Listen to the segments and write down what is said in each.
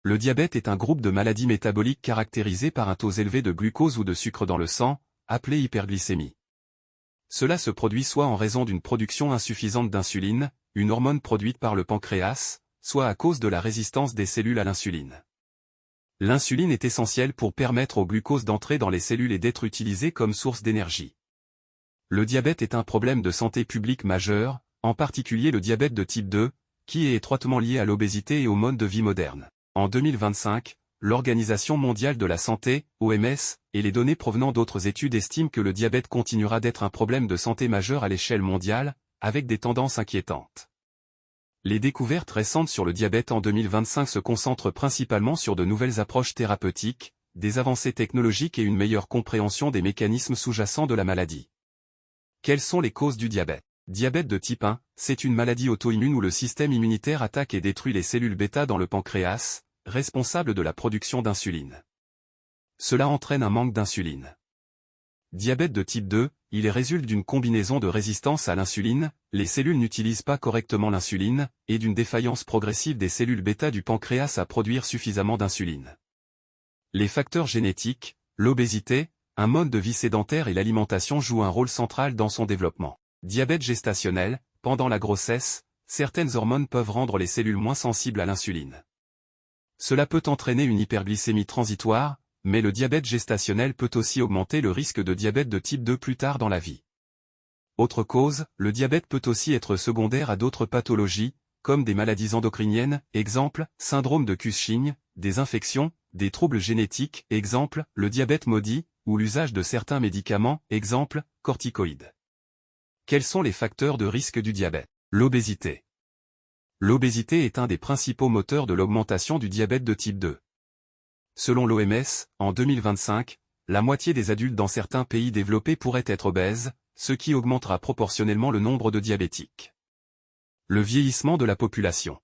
Le diabète est un groupe de maladies métaboliques caractérisé par un taux élevé de glucose ou de sucre dans le sang, appelé hyperglycémie. Cela se produit soit en raison d'une production insuffisante d'insuline, une hormone produite par le pancréas, soit à cause de la résistance des cellules à l'insuline. L'insuline est essentielle pour permettre au glucose d'entrer dans les cellules et d'être utilisé comme source d'énergie. Le diabète est un problème de santé publique majeur, en particulier le diabète de type 2, qui est étroitement lié à l'obésité et au mode de vie moderne. En 2025, l'Organisation mondiale de la santé, OMS, et les données provenant d'autres études estiment que le diabète continuera d'être un problème de santé majeur à l'échelle mondiale, avec des tendances inquiétantes. Les découvertes récentes sur le diabète en 2025 se concentrent principalement sur de nouvelles approches thérapeutiques, des avancées technologiques et une meilleure compréhension des mécanismes sous-jacents de la maladie. Quelles sont les causes du diabète? Diabète de type 1, c'est une maladie auto-immune où le système immunitaire attaque et détruit les cellules bêta dans le pancréas, responsable de la production d'insuline. Cela entraîne un manque d'insuline. Diabète de type 2, il résulte d'une combinaison de résistance à l'insuline, les cellules n'utilisent pas correctement l'insuline, et d'une défaillance progressive des cellules bêta du pancréas à produire suffisamment d'insuline. Les facteurs génétiques, l'obésité, un mode de vie sédentaire et l'alimentation jouent un rôle central dans son développement. Diabète gestationnel, pendant la grossesse, certaines hormones peuvent rendre les cellules moins sensibles à l'insuline. Cela peut entraîner une hyperglycémie transitoire, mais le diabète gestationnel peut aussi augmenter le risque de diabète de type 2 plus tard dans la vie. Autre cause, le diabète peut aussi être secondaire à d'autres pathologies, comme des maladies endocriniennes, exemple, syndrome de Cushing, des infections, des troubles génétiques, exemple, le diabète maudit, ou l'usage de certains médicaments, exemple, corticoïdes. Quels sont les facteurs de risque du diabète? L'obésité. L'obésité est un des principaux moteurs de l'augmentation du diabète de type 2. Selon l'OMS, en 2025, la moitié des adultes dans certains pays développés pourraient être obèses, ce qui augmentera proportionnellement le nombre de diabétiques. Le vieillissement de la population.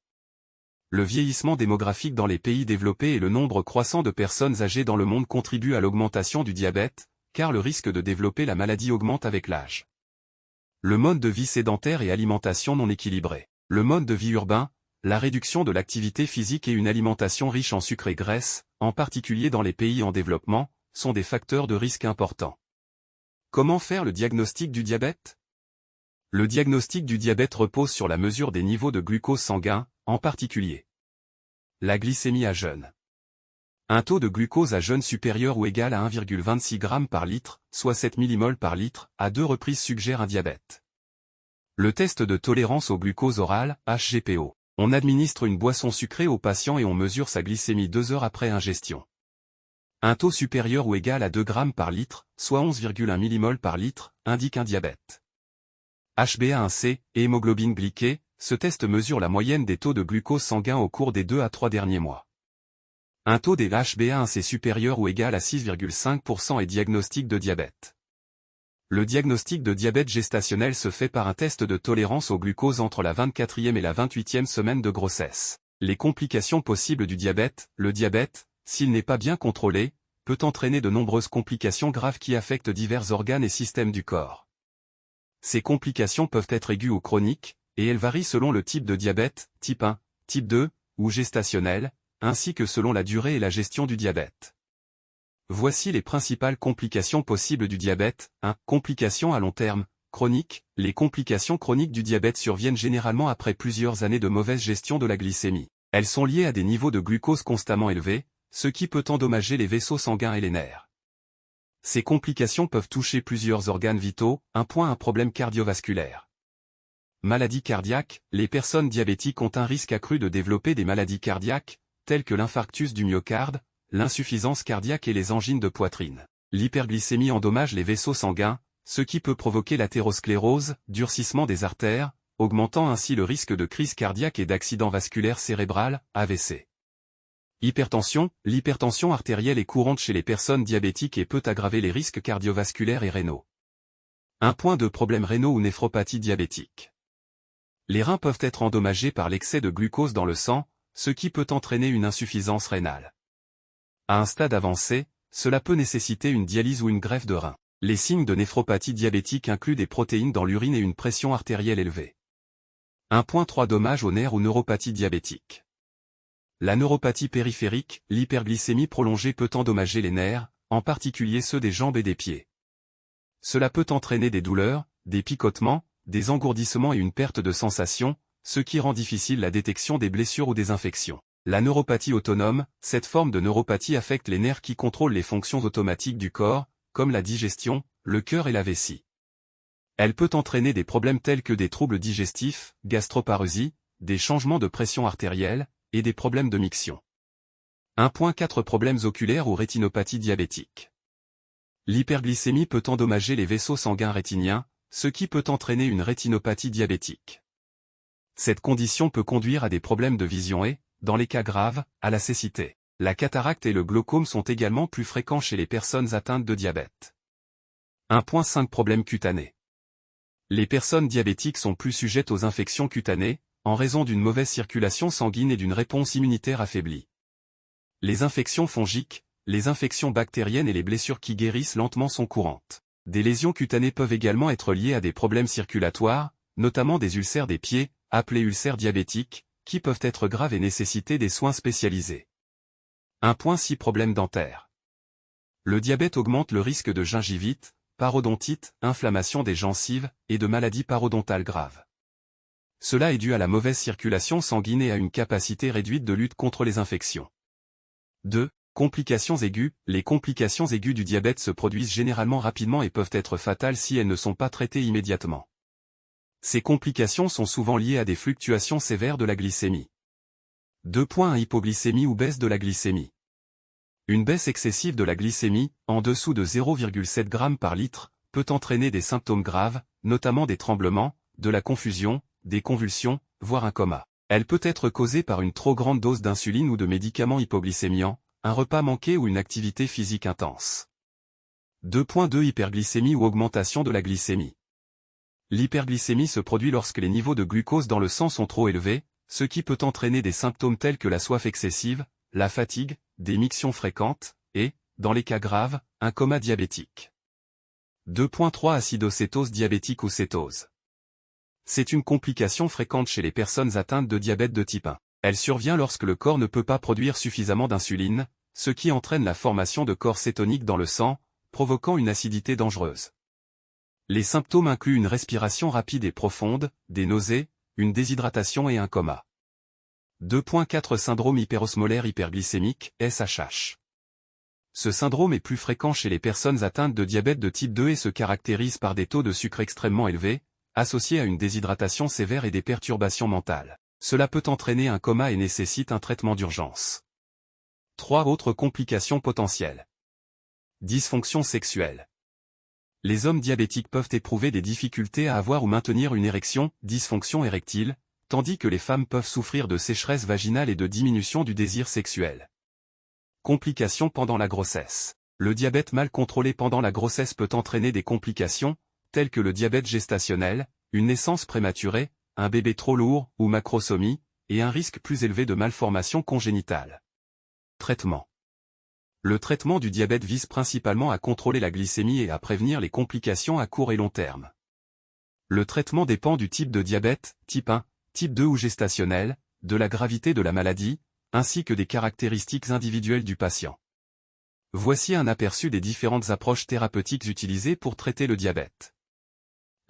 Le vieillissement démographique dans les pays développés et le nombre croissant de personnes âgées dans le monde contribuent à l'augmentation du diabète, car le risque de développer la maladie augmente avec l'âge. Le mode de vie sédentaire et alimentation non équilibrée. Le mode de vie urbain, la réduction de l'activité physique et une alimentation riche en sucre et graisse, en particulier dans les pays en développement, sont des facteurs de risque importants. Comment faire le diagnostic du diabète? Le diagnostic du diabète repose sur la mesure des niveaux de glucose sanguin, en particulier la glycémie à jeûne. Un taux de glucose à jeûne supérieur ou égal à 1,26 g par litre, soit 7 mmol par litre, à 2 reprises suggère un diabète. Le test de tolérance au glucose oral, HGPO. On administre une boisson sucrée au patient et on mesure sa glycémie 2 heures après ingestion. Un taux supérieur ou égal à 2 g par litre, soit 11,1 mmol par litre, indique un diabète. HbA1c, hémoglobine glyquée, ce test mesure la moyenne des taux de glucose sanguin au cours des 2 à 3 derniers mois. Un taux des HbA1c supérieur ou égal à 6,5% est diagnostic de diabète. Le diagnostic de diabète gestationnel se fait par un test de tolérance au glucose entre la 24e et la 28e semaine de grossesse. Les complications possibles du diabète. Le diabète, s'il n'est pas bien contrôlé, peut entraîner de nombreuses complications graves qui affectent divers organes et systèmes du corps. Ces complications peuvent être aiguës ou chroniques, et elles varient selon le type de diabète, type 1, type 2, ou gestationnel, ainsi que selon la durée et la gestion du diabète. Voici les principales complications possibles du diabète. 1. Complications à long terme, chroniques. Les complications chroniques du diabète surviennent généralement après plusieurs années de mauvaise gestion de la glycémie. Elles sont liées à des niveaux de glucose constamment élevés, ce qui peut endommager les vaisseaux sanguins et les nerfs. Ces complications peuvent toucher plusieurs organes vitaux. Un problème cardiovasculaire. Maladies cardiaques. Les personnes diabétiques ont un risque accru de développer des maladies cardiaques, telles que l'infarctus du myocarde, l'insuffisance cardiaque et les angines de poitrine. L'hyperglycémie endommage les vaisseaux sanguins, ce qui peut provoquer l'athérosclérose, durcissement des artères, augmentant ainsi le risque de crise cardiaque et d'accident vasculaire cérébral, AVC. Hypertension. L'hypertension artérielle est courante chez les personnes diabétiques et peut aggraver les risques cardiovasculaires et rénaux. Problèmes rénaux ou néphropathie diabétique. Les reins peuvent être endommagés par l'excès de glucose dans le sang, ce qui peut entraîner une insuffisance rénale. À un stade avancé, cela peut nécessiter une dialyse ou une greffe de rein. Les signes de néphropathie diabétique incluent des protéines dans l'urine et une pression artérielle élevée. Dommages aux nerfs ou neuropathie diabétique. La neuropathie périphérique, l'hyperglycémie prolongée peut endommager les nerfs, en particulier ceux des jambes et des pieds. Cela peut entraîner des douleurs, des picotements, des engourdissements et une perte de sensation, ce qui rend difficile la détection des blessures ou des infections. La neuropathie autonome, cette forme de neuropathie affecte les nerfs qui contrôlent les fonctions automatiques du corps, comme la digestion, le cœur et la vessie. Elle peut entraîner des problèmes tels que des troubles digestifs, gastroparésie, des changements de pression artérielle, et des problèmes de miction. 1.4 Problèmes oculaires ou rétinopathie diabétique. L'hyperglycémie peut endommager les vaisseaux sanguins rétiniens, ce qui peut entraîner une rétinopathie diabétique. Cette condition peut conduire à des problèmes de vision et, dans les cas graves, à la cécité. La cataracte et le glaucome sont également plus fréquents chez les personnes atteintes de diabète. 1.5 Problèmes cutanés. Les personnes diabétiques sont plus sujettes aux infections cutanées, en raison d'une mauvaise circulation sanguine et d'une réponse immunitaire affaiblie. Les infections fongiques, les infections bactériennes et les blessures qui guérissent lentement sont courantes. Des lésions cutanées peuvent également être liées à des problèmes circulatoires, notamment des ulcères des pieds, appelés ulcères diabétiques, qui peuvent être graves et nécessiter des soins spécialisés. 1.6 Problèmes dentaires. Le diabète augmente le risque de gingivite, parodontite, inflammation des gencives, et de maladies parodontales graves. Cela est dû à la mauvaise circulation sanguine et à une capacité réduite de lutte contre les infections. 2. Complications aiguës. Les complications aiguës du diabète se produisent généralement rapidement et peuvent être fatales si elles ne sont pas traitées immédiatement. Ces complications sont souvent liées à des fluctuations sévères de la glycémie. 2.1 Hypoglycémie ou baisse de la glycémie. Une baisse excessive de la glycémie, en dessous de 0,7 g par litre, peut entraîner des symptômes graves, notamment des tremblements, de la confusion, des convulsions, voire un coma. Elle peut être causée par une trop grande dose d'insuline ou de médicaments hypoglycémiants, un repas manqué ou une activité physique intense. 2.2 Hyperglycémie ou augmentation de la glycémie. L'hyperglycémie se produit lorsque les niveaux de glucose dans le sang sont trop élevés, ce qui peut entraîner des symptômes tels que la soif excessive, la fatigue, des mictions fréquentes, et, dans les cas graves, un coma diabétique. 2.3 Acidocétose diabétique ou cétose. C'est une complication fréquente chez les personnes atteintes de diabète de type 1. Elle survient lorsque le corps ne peut pas produire suffisamment d'insuline, ce qui entraîne la formation de corps cétoniques dans le sang, provoquant une acidité dangereuse. Les symptômes incluent une respiration rapide et profonde, des nausées, une déshydratation et un coma. 2.4 Syndrome hyperosmolaire hyperglycémique, SHH. Ce syndrome est plus fréquent chez les personnes atteintes de diabète de type 2 et se caractérise par des taux de sucre extrêmement élevés, associés à une déshydratation sévère et des perturbations mentales. Cela peut entraîner un coma et nécessite un traitement d'urgence. 3 Autres complications potentielles. Dysfonction sexuelle. Les hommes diabétiques peuvent éprouver des difficultés à avoir ou maintenir une érection, dysfonction érectile, tandis que les femmes peuvent souffrir de sécheresse vaginale et de diminution du désir sexuel. Complications pendant la grossesse. Le diabète mal contrôlé pendant la grossesse peut entraîner des complications, telles que le diabète gestationnel, une naissance prématurée, un bébé trop lourd ou macrosomie, et un risque plus élevé de malformation congénitale. Traitement. Le traitement du diabète vise principalement à contrôler la glycémie et à prévenir les complications à court et long terme. Le traitement dépend du type de diabète, type 1, type 2 ou gestationnel, de la gravité de la maladie, ainsi que des caractéristiques individuelles du patient. Voici un aperçu des différentes approches thérapeutiques utilisées pour traiter le diabète.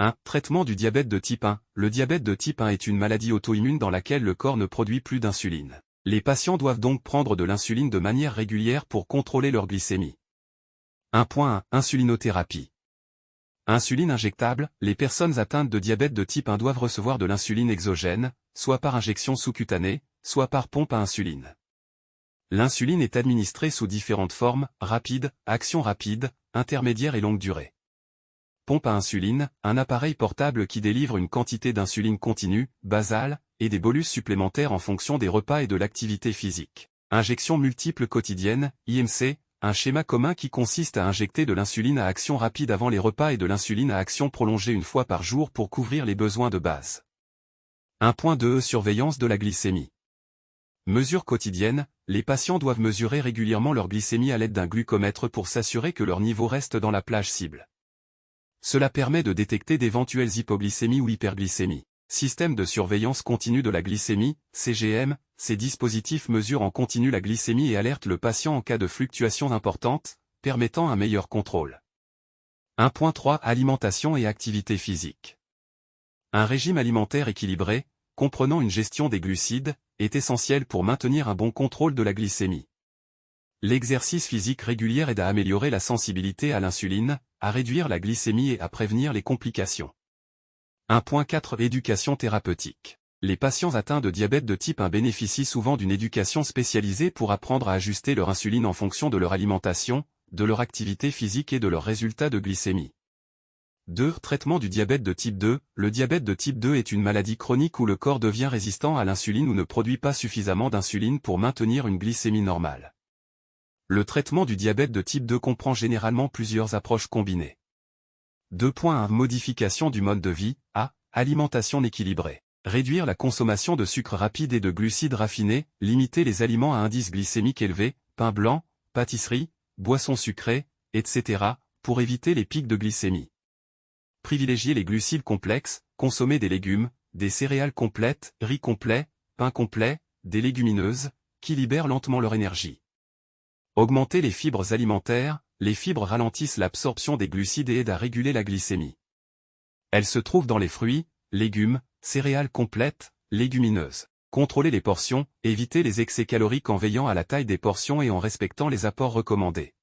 1. Traitement du diabète de type 1. Le diabète de type 1 est une maladie auto-immune dans laquelle le corps ne produit plus d'insuline. Les patients doivent donc prendre de l'insuline de manière régulière pour contrôler leur glycémie. 1.1 Insulinothérapie. Insuline injectable. Les personnes atteintes de diabète de type 1 doivent recevoir de l'insuline exogène, soit par injection sous-cutanée, soit par pompe à insuline. L'insuline est administrée sous différentes formes, rapide, action rapide, intermédiaire et longue durée. Pompe à insuline, un appareil portable qui délivre une quantité d'insuline continue, basale, et des bolus supplémentaires en fonction des repas et de l'activité physique. Injection multiple quotidienne, IMC, un schéma commun qui consiste à injecter de l'insuline à action rapide avant les repas et de l'insuline à action prolongée une fois par jour pour couvrir les besoins de base. 1.2 Surveillance de la glycémie. Mesure quotidienne, les patients doivent mesurer régulièrement leur glycémie à l'aide d'un glucomètre pour s'assurer que leur niveau reste dans la plage cible. Cela permet de détecter d'éventuelles hypoglycémies ou hyperglycémies. Système de surveillance continue de la glycémie, CGM, ces dispositifs mesurent en continu la glycémie et alertent le patient en cas de fluctuations importantes, permettant un meilleur contrôle. 1.3 Alimentation et activité physique. Un régime alimentaire équilibré, comprenant une gestion des glucides, est essentiel pour maintenir un bon contrôle de la glycémie. L'exercice physique régulier aide à améliorer la sensibilité à l'insuline, à réduire la glycémie et à prévenir les complications. 1.4 Éducation thérapeutique. Les patients atteints de diabète de type 1 bénéficient souvent d'une éducation spécialisée pour apprendre à ajuster leur insuline en fonction de leur alimentation, de leur activité physique et de leurs résultats de glycémie. 2. Traitement du diabète de type 2. Le diabète de type 2 est une maladie chronique où le corps devient résistant à l'insuline ou ne produit pas suffisamment d'insuline pour maintenir une glycémie normale. Le traitement du diabète de type 2 comprend généralement plusieurs approches combinées. 2.1 Modification du mode de vie. A. Alimentation équilibrée. Réduire la consommation de sucre rapide et de glucides raffinés, limiter les aliments à indice glycémique élevé, pain blanc, pâtisserie, boissons sucrées, etc., pour éviter les pics de glycémie. Privilégier les glucides complexes, consommer des légumes, des céréales complètes, riz complet, pain complet, des légumineuses, qui libèrent lentement leur énergie. Augmenter les fibres alimentaires. Les fibres ralentissent l'absorption des glucides et aident à réguler la glycémie. Elles se trouvent dans les fruits, légumes, céréales complètes, légumineuses. Contrôler les portions, éviter les excès caloriques en veillant à la taille des portions et en respectant les apports recommandés.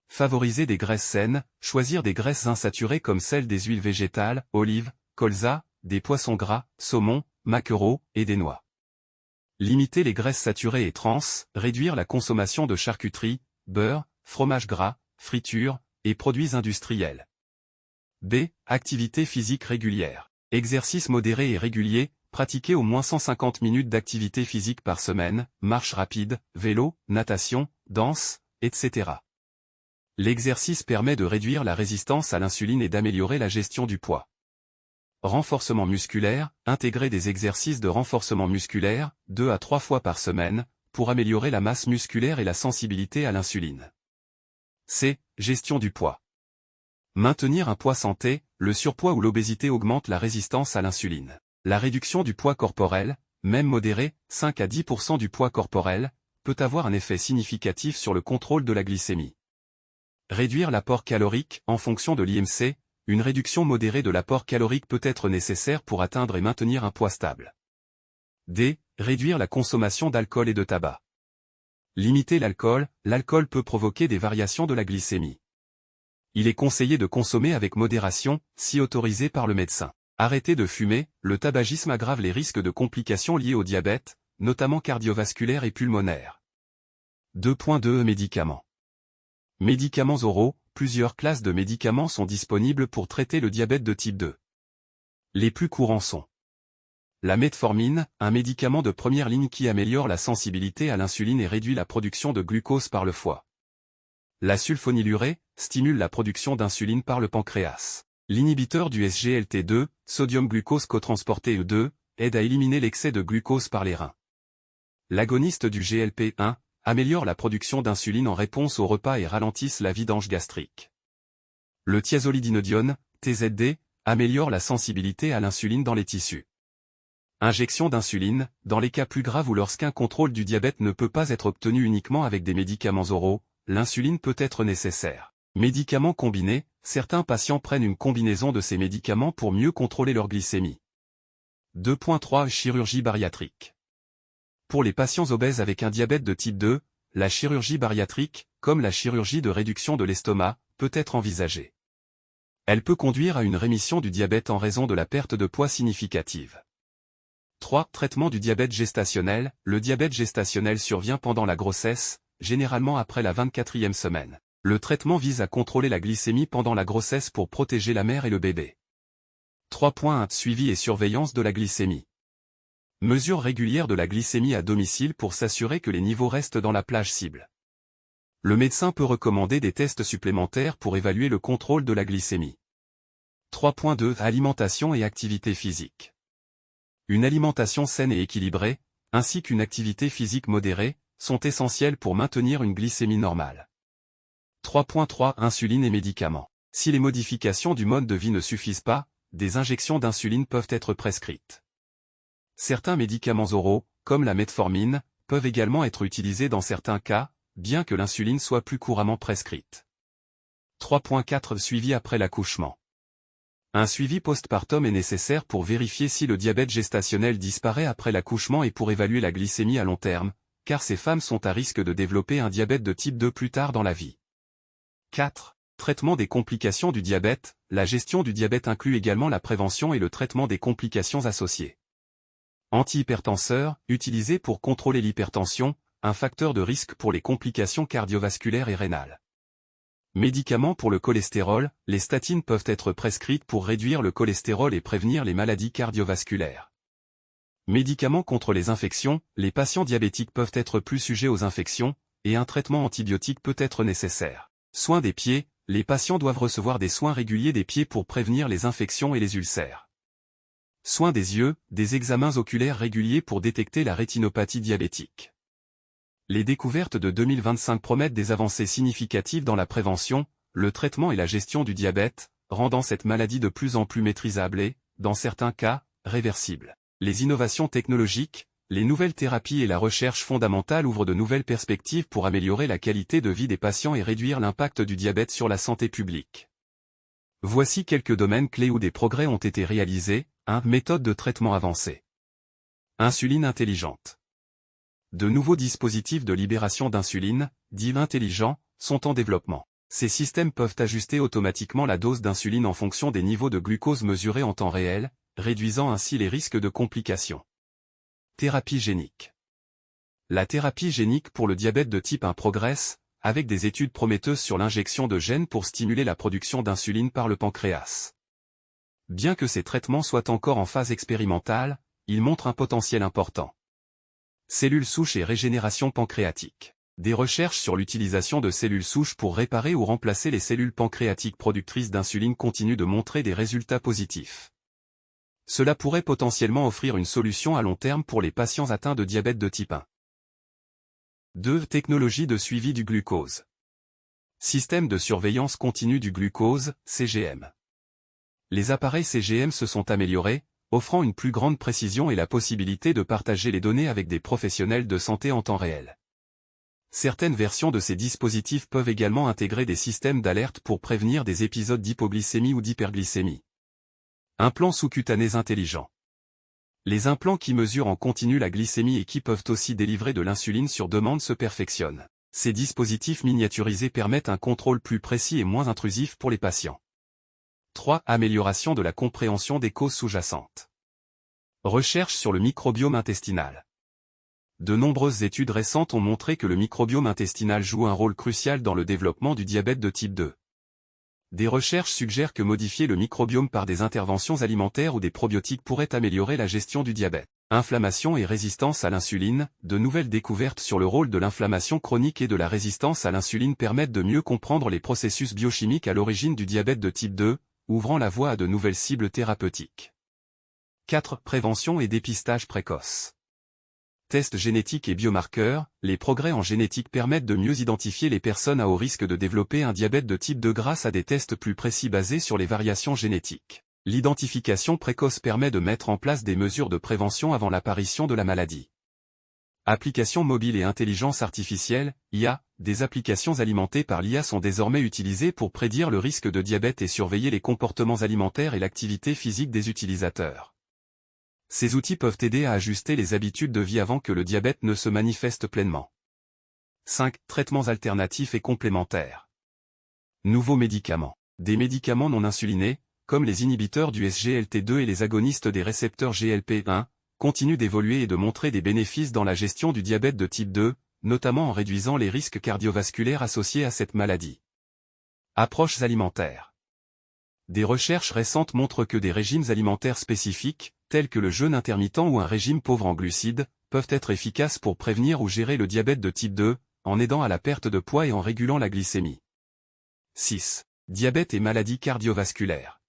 Favoriser des graisses saines, choisir des graisses insaturées comme celles des huiles végétales, olives, colza, des poissons gras, saumon, maquereau, et des noix. Limiter les graisses saturées et trans, réduire la consommation de charcuterie, beurre, fromage gras, friture, et produits industriels. B. Activité physique régulière. Exercice modéré et régulier, pratiquer au moins 150 minutes d'activité physique par semaine, marche rapide, vélo, natation, danse, etc. L'exercice permet de réduire la résistance à l'insuline et d'améliorer la gestion du poids. Renforcement musculaire, intégrer des exercices de renforcement musculaire, 2 à 3 fois par semaine, pour améliorer la masse musculaire et la sensibilité à l'insuline. C. Gestion du poids. Maintenir un poids santé, le surpoids ou l'obésité augmente la résistance à l'insuline. La réduction du poids corporel, même modérée, 5 à 10% du poids corporel, peut avoir un effet significatif sur le contrôle de la glycémie. Réduire l'apport calorique, en fonction de l'IMC, une réduction modérée de l'apport calorique peut être nécessaire pour atteindre et maintenir un poids stable. D. Réduire la consommation d'alcool et de tabac. Limiter l'alcool peut provoquer des variations de la glycémie. Il est conseillé de consommer avec modération, si autorisé par le médecin. Arrêter de fumer, le tabagisme aggrave les risques de complications liées au diabète, notamment cardiovasculaires et pulmonaires. 2.2 Médicaments. Médicaments oraux, plusieurs classes de médicaments sont disponibles pour traiter le diabète de type 2. Les plus courants sont la metformine, un médicament de première ligne qui améliore la sensibilité à l'insuline et réduit la production de glucose par le foie. La sulfonylurée, stimule la production d'insuline par le pancréas. L'inhibiteur du SGLT2, sodium glucose cotransporté E2, aide à éliminer l'excès de glucose par les reins. L'agoniste du GLP-1, améliore la production d'insuline en réponse au repas et ralentissent la vidange gastrique. Le thiazolidinedione, TZD, améliore la sensibilité à l'insuline dans les tissus. Injection d'insuline, dans les cas plus graves où lorsqu'un contrôle du diabète ne peut pas être obtenu uniquement avec des médicaments oraux, l'insuline peut être nécessaire. Médicaments combinés, certains patients prennent une combinaison de ces médicaments pour mieux contrôler leur glycémie. 2.3 Chirurgie bariatrique. Pour les patients obèses avec un diabète de type 2, la chirurgie bariatrique, comme la chirurgie de réduction de l'estomac, peut être envisagée. Elle peut conduire à une rémission du diabète en raison de la perte de poids significative. 3. Traitement du diabète gestationnel. Le diabète gestationnel survient pendant la grossesse, généralement après la 24e semaine. Le traitement vise à contrôler la glycémie pendant la grossesse pour protéger la mère et le bébé. 3.1 Suivi et surveillance de la glycémie. Mesure régulière de la glycémie à domicile pour s'assurer que les niveaux restent dans la plage cible. Le médecin peut recommander des tests supplémentaires pour évaluer le contrôle de la glycémie. 3.2 Alimentation et activité physique. Une alimentation saine et équilibrée, ainsi qu'une activité physique modérée, sont essentielles pour maintenir une glycémie normale. 3.3 Insuline et médicaments. Si les modifications du mode de vie ne suffisent pas, des injections d'insuline peuvent être prescrites. Certains médicaments oraux, comme la metformine, peuvent également être utilisés dans certains cas, bien que l'insuline soit plus couramment prescrite. 3.4 Suivi après l'accouchement. Un suivi postpartum est nécessaire pour vérifier si le diabète gestationnel disparaît après l'accouchement et pour évaluer la glycémie à long terme, car ces femmes sont à risque de développer un diabète de type 2 plus tard dans la vie. 4. Traitement des complications du diabète. La gestion du diabète inclut également la prévention et le traitement des complications associées. Antihypertenseurs, utilisés pour contrôler l'hypertension, un facteur de risque pour les complications cardiovasculaires et rénales. Médicaments pour le cholestérol, les statines peuvent être prescrites pour réduire le cholestérol et prévenir les maladies cardiovasculaires. Médicaments contre les infections, les patients diabétiques peuvent être plus sujets aux infections, et un traitement antibiotique peut être nécessaire. Soins des pieds, les patients doivent recevoir des soins réguliers des pieds pour prévenir les infections et les ulcères. Soins des yeux, des examens oculaires réguliers pour détecter la rétinopathie diabétique. Les découvertes de 2025 promettent des avancées significatives dans la prévention, le traitement et la gestion du diabète, rendant cette maladie de plus en plus maîtrisable et, dans certains cas, réversible. Les innovations technologiques, les nouvelles thérapies et la recherche fondamentale ouvrent de nouvelles perspectives pour améliorer la qualité de vie des patients et réduire l'impact du diabète sur la santé publique. Voici quelques domaines clés où des progrès ont été réalisés. 1. Méthode de traitement avancée. Insuline intelligente. De nouveaux dispositifs de libération d'insuline, dits intelligents, sont en développement. Ces systèmes peuvent ajuster automatiquement la dose d'insuline en fonction des niveaux de glucose mesurés en temps réel, réduisant ainsi les risques de complications. Thérapie génique. La thérapie génique pour le diabète de type 1 progresse, avec des études prometteuses sur l'injection de gènes pour stimuler la production d'insuline par le pancréas. Bien que ces traitements soient encore en phase expérimentale, ils montrent un potentiel important. Cellules souches et régénération pancréatique. Des recherches sur l'utilisation de cellules souches pour réparer ou remplacer les cellules pancréatiques productrices d'insuline continuent de montrer des résultats positifs. Cela pourrait potentiellement offrir une solution à long terme pour les patients atteints de diabète de type 1. 2. Technologie de suivi du glucose. Système de surveillance continue du glucose, CGM. Les appareils CGM se sont améliorés, offrant une plus grande précision et la possibilité de partager les données avec des professionnels de santé en temps réel. Certaines versions de ces dispositifs peuvent également intégrer des systèmes d'alerte pour prévenir des épisodes d'hypoglycémie ou d'hyperglycémie. Implants sous-cutanés intelligents. Les implants qui mesurent en continu la glycémie et qui peuvent aussi délivrer de l'insuline sur demande se perfectionnent. Ces dispositifs miniaturisés permettent un contrôle plus précis et moins intrusif pour les patients. 3. Amélioration de la compréhension des causes sous-jacentes. Recherche sur le microbiome intestinal. De nombreuses études récentes ont montré que le microbiome intestinal joue un rôle crucial dans le développement du diabète de type 2. Des recherches suggèrent que modifier le microbiome par des interventions alimentaires ou des probiotiques pourrait améliorer la gestion du diabète. Inflammation et résistance à l'insuline. De nouvelles découvertes sur le rôle de l'inflammation chronique et de la résistance à l'insuline permettent de mieux comprendre les processus biochimiques à l'origine du diabète de type 2, ouvrant la voie à de nouvelles cibles thérapeutiques. 4. Prévention et dépistage précoce. Tests génétiques et biomarqueurs. Les progrès en génétique permettent de mieux identifier les personnes à haut risque de développer un diabète de type 2 grâce à des tests plus précis basés sur les variations génétiques. L'identification précoce permet de mettre en place des mesures de prévention avant l'apparition de la maladie. Applications mobiles et intelligence artificielle, IA. Des applications alimentées par l'IA sont désormais utilisées pour prédire le risque de diabète et surveiller les comportements alimentaires et l'activité physique des utilisateurs. Ces outils peuvent aider à ajuster les habitudes de vie avant que le diabète ne se manifeste pleinement. 5. Traitements alternatifs et complémentaires. Nouveaux médicaments. Des médicaments non insulinés, comme les inhibiteurs du SGLT2 et les agonistes des récepteurs GLP-1, continuent d'évoluer et de montrer des bénéfices dans la gestion du diabète de type 2, notamment en réduisant les risques cardiovasculaires associés à cette maladie. Approches alimentaires. Des recherches récentes montrent que des régimes alimentaires spécifiques, tels que le jeûne intermittent ou un régime pauvre en glucides, peuvent être efficaces pour prévenir ou gérer le diabète de type 2, en aidant à la perte de poids et en régulant la glycémie. 6. Diabète et maladies cardiovasculaires.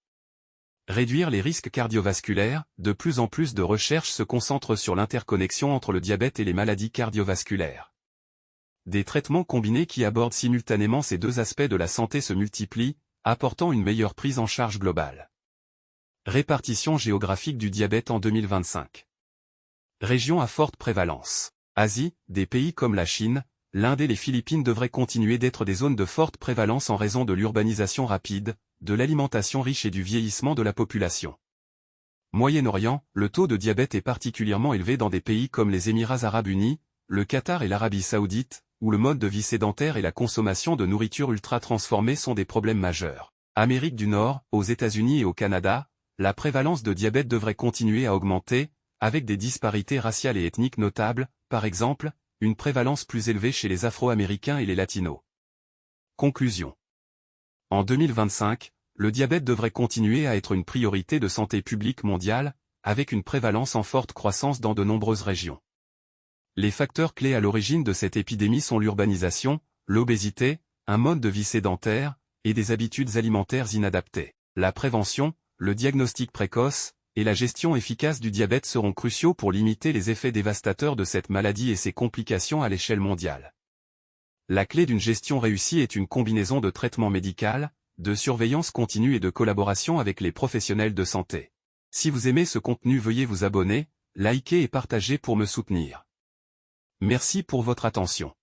Réduire les risques cardiovasculaires. De plus en plus de recherches se concentrent sur l'interconnexion entre le diabète et les maladies cardiovasculaires. Des traitements combinés qui abordent simultanément ces deux aspects de la santé se multiplient, apportant une meilleure prise en charge globale. Répartition géographique du diabète en 2025. Régions à forte prévalence. Asie, des pays comme la Chine, l'Inde et les Philippines devraient continuer d'être des zones de forte prévalence en raison de l'urbanisation rapide, de l'alimentation riche et du vieillissement de la population. Moyen-Orient, le taux de diabète est particulièrement élevé dans des pays comme les Émirats arabes unis, le Qatar et l'Arabie saoudite, où le mode de vie sédentaire et la consommation de nourriture ultra-transformée sont des problèmes majeurs. Amérique du Nord, aux États-Unis et au Canada, la prévalence de diabète devrait continuer à augmenter, avec des disparités raciales et ethniques notables, par exemple, une prévalence plus élevée chez les Afro-Américains et les Latinos. Conclusion. En 2025, le diabète devrait continuer à être une priorité de santé publique mondiale, avec une prévalence en forte croissance dans de nombreuses régions. Les facteurs clés à l'origine de cette épidémie sont l'urbanisation, l'obésité, un mode de vie sédentaire, et des habitudes alimentaires inadaptées. La prévention, le diagnostic précoce, et la gestion efficace du diabète seront cruciaux pour limiter les effets dévastateurs de cette maladie et ses complications à l'échelle mondiale. La clé d'une gestion réussie est une combinaison de traitement médical, de surveillance continue et de collaboration avec les professionnels de santé. Si vous aimez ce contenu, veuillez vous abonner, liker et partager pour me soutenir. Merci pour votre attention.